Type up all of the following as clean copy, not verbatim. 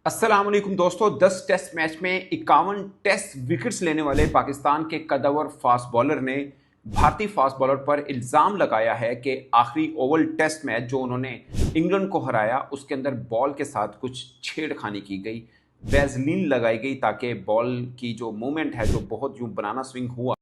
अस्सलाम वालेकुम दोस्तों। 10 टेस्ट मैच में 51 टेस्ट विकेट्स लेने वाले पाकिस्तान के कदावर फास्ट बॉलर ने भारतीय फास्ट बॉलर पर इल्ज़ाम लगाया है कि आखिरी ओवल टेस्ट मैच जो उन्होंने इंग्लैंड को हराया उसके अंदर बॉल के साथ कुछ छेड़खानी की गई, वैज़लीन लगाई गई ताकि बॉल की जो मूवमेंट है, जो बहुत यूं बनाना स्विंग हुआ।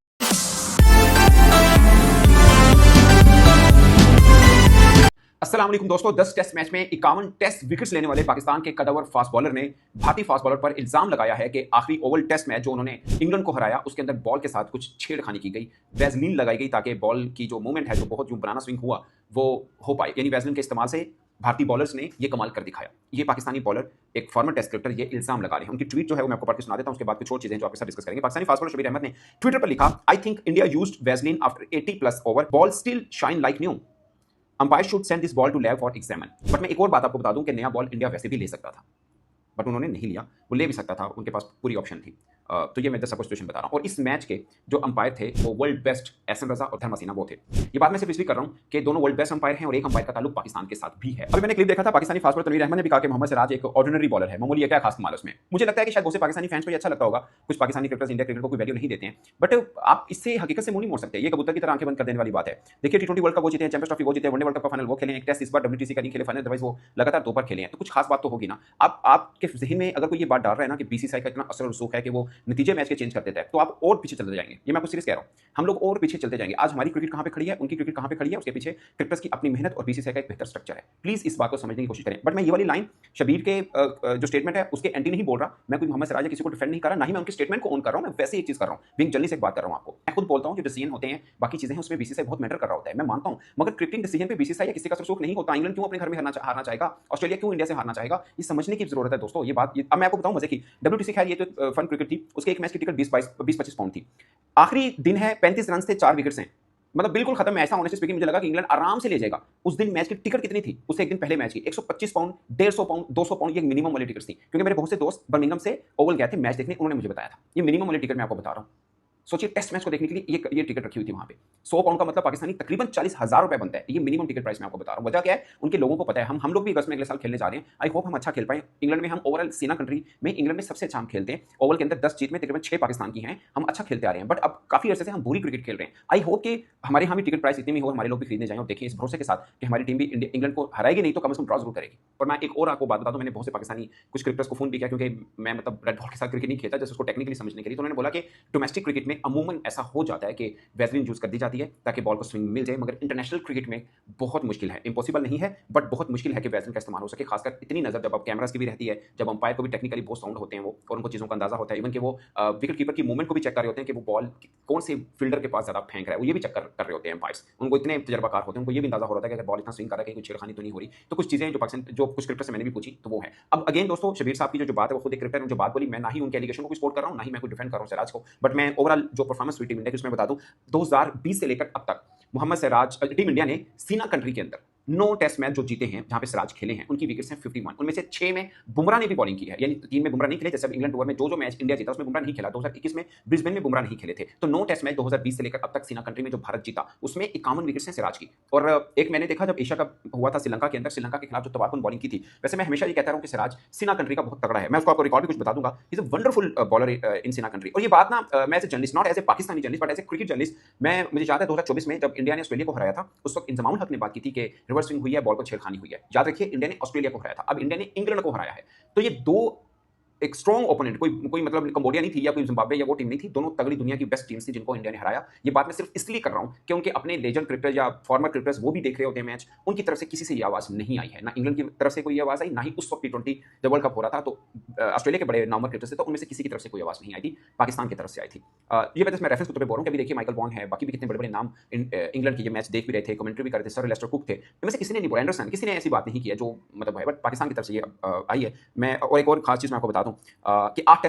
अस्सलाम वालेकुम दोस्तों। 10 टेस्ट मैच में 51 टेस्ट विकेट्स लेने वाले पाकिस्तान के कदावर फास्ट बॉलर ने भारतीय फास्ट बॉलर पर इल्जाम लगाया है कि आखिरी ओवल टेस्ट मैच जो उन्होंने इंग्लैंड को हराया उसके अंदर बॉल के साथ कुछ छेड़खानी की गई, वैज़लीन लगाई गई ताकि बॉल की जो मूवमेंट है, जो बहुत यूं बनाना स्विंग हुआ, वो हो पाए। यानी वैज़लीन के इस्तेमाल से भारतीय बॉलर्स ने ये कमाल कर दिखाया। ये पाकिस्तानी बॉलर एक फॉर्मर टेस्ट क्रिकेटर ये इल्जाम लगा रहे हैं। उनकी ट्वीट जो है वो मैं आपको पढ़ के सुना देता हूं, उसके बाद कुछ और चीजें जो आपके साथ डिस्कस करेंगे। पाकिस्तानी फास्ट बॉलर शबीर अहमद ने ट्विटर पर लिखा, I think India used Vaseline after 80 plus over, ball still shine like new, umpire should send this ball to lab for examine. But मैं एक और बात आपको बता दूं कि नया बॉल इंडिया वैसे भी ले सकता था, बट उन्होंने नहीं लिया। वो ले भी सकता था, उनके पास पूरी ऑप्शन थी। तो ये मैं सबको सिचुएशन बता रहा हूँ। और इस मैच के जो अंपायर थे वो वर्ल्ड बेस्ट एहसन रजा और धर्म हसीना वो थे। ये बात मैं सिर्फ इसलिए कर रहा हूँ कि दोनों वर्ल्ड बेस्ट अंपायर हैं और एक अंपायर का ताल्लुक पाकिस्तान के साथ भी है। अभी मैंने क्लिप देखा था, पाकिस्तानी फास्ट बॉलर तनवीर अहमद ने भी कहा कि मोहम्मद सिराज एक ऑर्डिनरी बॉलर है, मामूली है, क्या खास कमाल उसमें। मुझे लगता है कि शायद बहुत से पाकिस्तानी फैंस को ये अच्छा लगता होगा। कुछ पाकिस्तानी क्रिकेटर्स इंडिया क्रिकेट को कोई वैल्यू नहीं देते हैं, बट आप इससे हकीकत से मुंह नहीं मोड़ सकते। ये कबूतर की तरह आंखें बंद कर देने वाली बात है। देखिए, टी20 वर्ल्ड कप वो जीते हैं, चैंपियंस ट्रॉफी वो जीते हैं, वनडे वर्ल्ड कप का फाइनल वो खेले हैं, एक टेस्ट इस बार WTC का नहीं खेले फाइनल, अदरवाइज वो लगातार 2 बार खेले हैं। तो कुछ खास बात तो होगी ना। आप आपके ज़हन में अगर कोई ये बात डाल रहा है ना कि बीसीसीआई का इतना असर और रसूख है कि वो नतीजे मैच के चेंज कर देता है, तो आप और पीछे चलते जाएंगे। ये मैं आपको सीरियस कह रहा हूं, हम लोग और पीछे चलते जाएंगे। आज हमारी क्रिकेट कहां पे खड़ी है, उनकी क्रिकेट कहां पे खड़ी है, उसके पीछे क्रिकेटर्स की अपनी मेहनत और बीसीसीआई का एक बेहतर स्ट्रक्चर है। प्लीज इस बात को समझने की कोशिश करें। बट मैं ये वाली लाइन शबीर के जो स्टेटमेंट है उसके एंटी नहीं बोल रहा। मैं कोई मोहम्मद सिराज या किसी को डिफेंड नहीं कर रहा, ना ही मैं उनके स्टेटमेंट को ऑन कर रहा हूं। मैं वैसे एक चीज कर रहा हूं, बीइंग जर्नलिस्ट एक बात कर रहा हूं आपको। मैं खुद बोलता हूं जो डिसीजन होते हैं, बाकी चीजें हैं, उसमें बीसीसीआई बहुत मैटर कर रहा होता है, मैं मानता हूं। मगर क्रिकेटिंग डिसीजन पे बीसीसीआई या किसी का रसूख नहीं होता। इंग्लैंड क्यों अपने घर में हारना चाहेगा, ऑस्ट्रेलिया क्यों इंडिया से हारना चाहेगा, ये समझने की जरूरत है दोस्तों। ये बात अब मैं आपको बताऊं मजे की। WTC खैर ये तो फन क्रिकेट थी, उसके एक मैच की टिकट 20-25 पाउंड थी। आखिरी दिन है, 35 रन से 4 विकेट्स हैं, मतलब बिल्कुल खत्म मैच था। ऑनेस्टली स्पीकिंग मुझे लगा कि इंग्लैंड आराम से ले जाएगा। उस दिन मैच की टिकट कितनी थी, उससे एक दिन पहले मैच की 125 पाउंड, 150 पाउंड, 200 पाउंड, ये मिनिमम वाली टिकट थी। क्योंकि मेरे बहुत से दोस्त बर्मिंघम से ओवल गए थे मैच देखने, उन्होंने मुझे बताया था ये मिनिमम वाली टिकट मैं आपको बता रहा हूं। सोचिए, टेस्ट मैच को देखने के लिए ये टिकट रखी हुई थी वहां पे। 100 पाउंड का मतलब पाकिस्तानी तकरीबन 40,000 रुपए बनता है। ये मिनिमम टिकट प्राइस मैं आपको बता रहा हूं। वजह क्या है, उनके लोगों को पता है। हम लोग भी अगस्त में अगले साल खेलने जा रहे हैं। आई होप हम अच्छा खेल पाए। इंग्लैंड में हम ओवरऑल सीना कंट्री में इंग्लैंड में सबसे अच्छा हम खेलते हैं। ओवल के अंदर 10 जीत में तकरीबन 6 पाकिस्तान की हैं। हम अच्छा खेलते आ रहे हैं, बट अब काफी अर्से से हम बुरी क्रिकेट खेल रहे हैं। आई होप कि हमारे यहाँ भी टिकट प्राइस इतनी ही हो, हमारे लोग भी खरीदने जाएं और देखिए इस भरोसे के साथ कि हमारी टीम भी इंग्लैंड को हराएगी नहीं तो कम से कम ड्रॉ जरूर करेगी। और मैं एक और आपको बात बता दूं, मैंने बहुत से पाकिस्तानी कुछ क्रिकेटर्स को फोन भी किया, क्योंकि मैं मतलब रेड बॉल के साथ क्रिकेट नहीं खेलता, जैसे उसको टेक्निकली समझने के लिए। तो उन्होंने बोला कि डोमेस्टिक क्रिकेट में अमूमन ऐसा हो जाता है कि वैज़लीन यूज कर दी जाती है ताकि बॉल को स्विंग मिल जाए, मगर इंटरनेशनल क्रिकेट में बहुत मुश्किल है। इंपॉसिबल नहीं है, बट बहुत मुश्किल है कि वैज़लीन का इस्तेमाल हो सके। खासकर इतनी नजर जब आप कैमरास की भी रहती है, जब अंपायर को भी टेक्निकली बहुत साउंड होते हैं वो, और उनको चीजों का अंदाजा होता है। इवन कि वो विकेट कीपर की मूवमेंट को भी चेक कर रहे होते हैं कि वो बॉल कौन से फील्डर के पास ज्यादा फेंक रहा है, वो ये भी चेक कर रहे होते हैं अंपायर्स। उनको इतने तजर्बाकार होते हैं, उनको ये भी अंदाजा हो रहा है कि अगर बॉल इतना स्विंग कर रहा है कि कोई छेड़खानी तो नहीं हो रही। तो कुछ चीजें जो पाकिस्तान जो कुछ क्रिकेटर से मैंने भी पूछी तो वो है। अब अगेन दोस्तों, शबीर साहब की जो बात है, वो खुद एक क्रिकेटर ने जो बात बोली, मैं ना ही उनके एलिगेशन को सपोर्ट कर रहा हूं, ना ही मैं कोई डिफेंड कर रहा हूं सिराज को। बट मैं ओवरऑल जो परफॉर्मेंस हुई टीम इंडिया की उसमें बता दूं, 2020 से लेकर अब तक मोहम्मद सिराज टीम इंडिया ने सीना कंट्री के अंदर 9 टेस्ट मैच जो जीते हैं जहां पे सिराज खेले हैं, उनकी विकेट्स हैं 51। उनमें से 6 में बुमराह ने भी बॉलिंग की है, यानी 3 में बुमराह नहीं खेले। जैसे इंग्लैंड टूर में जो मैच इंडिया जीता उसमें बुमराह नहीं खेला। 2021 में ब्रिस्बेन में बुमराह नहीं खेले थे। तो 9 टेस्ट मैच 2020 से लेकर अब तक सीना कंट्री में जो भारत जीता उसमें 51 विकेट्स हैं सिराज की। और एक मैंने देखा जब एशिया कप हुआ था श्रीलंका के अंदर, श्रीलंका के खिलाफ जो तबाहकुन बॉलिंग की थी। वैसे मैं हमेशा ये कहता हूं कि सिराज सीना कंट्री का बहुत तगड़ा है। मैं उसको आपको रिकॉर्ड भी कुछ बता दूंगा। Is a wonderful bowler in सीना कंट्री। और ये बात ना मैं as a journalist, not as a Pakistani journalist, but as a cricket journalist, मैं मुझे याद है 2024 में जब इंडिया ने ऑस्ट्रेलिया को हराया था, उस वक्त इंजमामुल हक ने बात की थी कि रिवर्स स्विंग हुई है, बॉल को छेड़खानी हुई है। याद रखिए, इंडिया ने ऑस्ट्रेलिया को हराया था, अब इंडिया ने इंग्लैंड को हराया है। तो ये दो एक स्ट्रॉन्ग ओपोनेंट, कोई मतलब कंबोडिया नहीं थी या कोई जिम्बाब्वे या वो टीम नहीं थी, दोनों तगड़ी दुनिया की बेस्ट टीम्स थी जिनको इंडिया ने हराया। ये बात मैं सिर्फ इसलिए कर रहा हूं कि उनके अपने लेजेंड क्रिकेटर या फॉर्मर क्रिकेटर्स वो भी देख रहे होते हैं मैच, उनकी तरफ से किसी से ये आवाज नहीं आई है, ना इंग्लैंड की तरफ से कोई आवाज आई, ना ही उस वक्त T20 जब वर्ल्ड कप हो रहा था तो ऑस्ट्रेलिया के बड़े नामवर क्रिकेटर्स थे, तो उनमें से किसी की तरफ से कोई आवाज नहीं आई थी, पाकिस्तान की तरफ से आई थी। ये मैं रेफरेंस के तौर पर बोल रहा हूं कि अभी देखिए माइकल वॉन है, बाकी भी कितने बड़े बड़े नाम इंग्लैंड के ये मैच देख भी रहे थे, कमेंट्री भी कर रहे थे, सर लेस्टर कुक थे, इनमें से किसी ने नहीं बोला, एंडरसन किसी ने ऐसी बात नहीं की है जो मतलब है, बट पाकिस्तान की तरफ से ये आई है। मैं और एक और खास चीज मैं आपको बता दूं कि 8